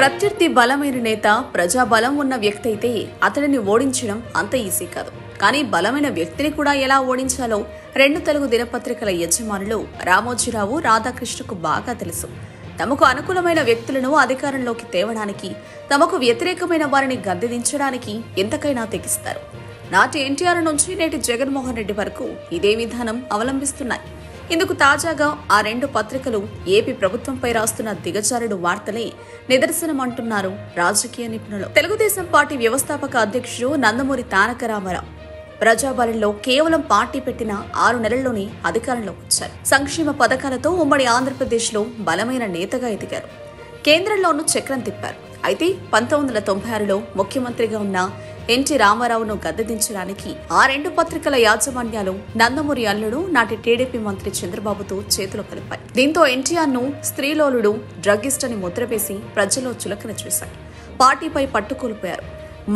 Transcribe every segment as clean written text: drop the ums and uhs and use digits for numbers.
ప్రత్యర్థి బలమైన నేత ప్రజాబలం ఉన్న వ్యక్తి అయితే అతడిని ఓడించడం అంత ఈజీ కాదు. కానీ బలమైన వ్యక్తిని కూడా ఎలా ఓడించాలో 2 తెలుగు దినపత్రికల యజమానులు రామోజీరావు, రాధాకృష్ణకు బాగా తెలుసు. తమకు అనుకూలమైన వ్యక్తులను అధికారంలోకి తేవడానికి, తమకు వ్యతిరేకమైన వారిని గద్దెదించడానికి ఎంతకైనా తెగిస్తారు. నాటి ఎన్టీఆర్ నుంచి నేటి జగన్మోహన్ రెడ్డి వరకు ఇదే విధానం అవలంబిస్తున్నాయి. ఇందుకు తాజాగా ఆ 2 పత్రికలు ఏపీ ప్రభుత్వంపై రాస్తున్న దిగజారుడు వార్తలే నిదర్శనమంటున్నారు రాజకీయ నిపుణులు. తెలుగుదేశం పార్టీ వ్యవస్థాపక అధ్యక్షుడు నందమూరి తారక రామారావు ప్రజాబలంలో కేవలం పార్టీ పెట్టిన 6 నెలల్లోనే అధికారంలోకి వచ్చారు. సంక్షేమ పథకాలతో ఉమ్మడి ఆంధ్రప్రదేశ్లో బలమైన నేతగా ఎదిగారు. కేంద్రంలోనూ చక్రం తిప్పారు. అయితే 1996లో ముఖ్యమంత్రిగా ఉన్న ఎన్టీ రామారావును గద్దెదించడానికి ఆ 2 పత్రికల యాజమాన్యాలు నందమూరి అల్లుడు, నాటి టీడీపీ మంత్రి చంద్రబాబుతో చేతులు కలిపాయి. దీంతో ఎన్టీఆర్ను స్త్రీలోలుడు, డ్రగ్గిస్ట్ అని ముద్రవేసి ప్రజల్లో చులకన చేశాయి. పార్టీపై పట్టుకోల్పోయారు.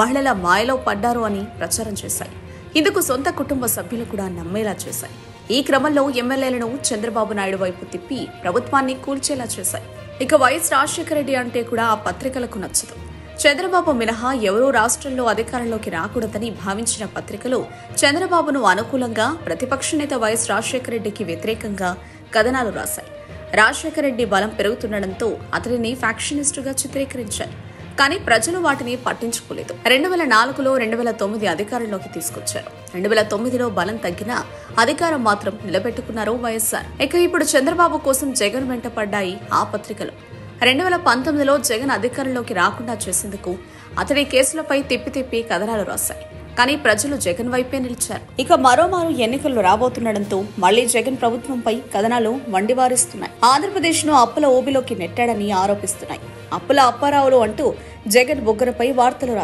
మహిళల మాయలో పడ్డారు అని ప్రచారం చేశాయి. ఇందుకు సొంత కుటుంబ సభ్యులు కూడా నమ్మేలా చేశాయి. ఈ క్రమంలో ఎమ్మెల్యేలను చంద్రబాబు నాయుడు వైపు తిప్పి ప్రభుత్వాన్ని కూల్చేలా చేశాయి. ఇక వైఎస్ రాజశేఖర రెడ్డి అంటే కూడా ఆ పత్రికలకు నచ్చదు. చంద్రబాబు మినహా ఎవరూ రాష్ట్రంలో అధికారంలోకి రాకూడదని భావించిన పత్రికలు చంద్రబాబును అనుకూలంగా, ప్రతిపక్ష నేత వైఎస్ రాజశేఖర రెడ్డికి వ్యతిరేకంగా కథనాలు రాశాయి. రాజశేఖర రెడ్డి బలం పెరుగుతుండటంతో అతడిని ఫ్యాక్షనిస్టుగా చిత్రీకరించారు. కానీ ప్రజలు వాటిని పట్టించుకోలేదు. 2004లో 2009 అధికారంలోకి తీసుకొచ్చారు. 2009లో బలం తగ్గినా అధికారం మాత్రం నిలబెట్టుకున్నారు వైఎస్ఆర్. ఇక ఇప్పుడు చంద్రబాబు కోసం జగన్ వెంట పడ్డాయి ఆ పత్రికలు. 2019లో జగన్ అధికారంలోకి రాకుండా చేసేందుకు అతడి కేసులపై తిప్పి కథనాలు రాశాయి. కానీ ప్రజలు జగన్ వైపే నిలిచారు. ఇక మరోమారు ఎన్నికలు రాబోతుండటంతో మళ్లీ జగన్ ప్రభుత్వంపై కథనాలు వండివారిస్తున్నాయి. ఆంధ్రప్రదేశ్ను అప్పుల ఊబిలోకి నెట్టాడని ఆరోపిస్తున్నాయి. అప్పుల అప్పారావులు అంటూ జగన్ బొగ్గరపై వార్తలు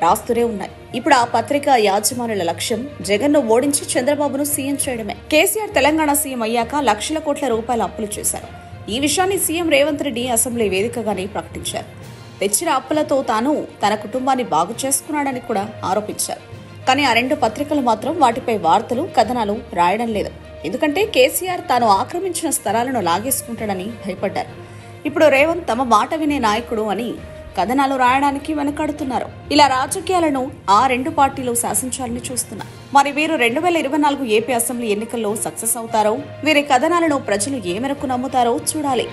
రాస్తూనే ఉన్నాయి. ఇప్పుడు ఆ పత్రిక యాజమానుల లక్ష్యం జగన్ను ఓడించి చంద్రబాబును సీఎం చేయడమే. కేసీఆర్ తెలంగాణ సీఎం అయ్యాక లక్షల కోట్ల రూపాయల అప్పులు చేశారు. ఈ విషయాన్ని సీఎం రేవంత్ రెడ్డి అసెంబ్లీ వేదికగానే ప్రకటించారు. తెచ్చిన అప్పులతో తాను తన కుటుంబాన్ని బాగు చేసుకున్నాడని కూడా ఆరోపించారు. కానీ ఆ 2 పత్రికలు మాత్రం వాటిపై వార్తలు, కథనాలు రాయడం లేదు. ఎందుకంటే కేసీఆర్ తాను ఆక్రమించిన స్థలాలను లాగేసుకుంటాడని భయపడ్డారు. ఇప్పుడు రేవంత్ తమ మాట వినే నాయకుడు అని కథనాలు రాయడానికి వెనకాడుతున్నారు. ఇలా రాజకీయాలను ఆ 2 పార్టీలు శాసించాలని చూస్తున్నారు. మరి వీరు 2024 ఏపీ అసెంబ్లీ ఎన్నికల్లో సక్సెస్ అవుతారో, వీరి కథనాలను ప్రజలు ఏ మేరకు నమ్ముతారో చూడాలి.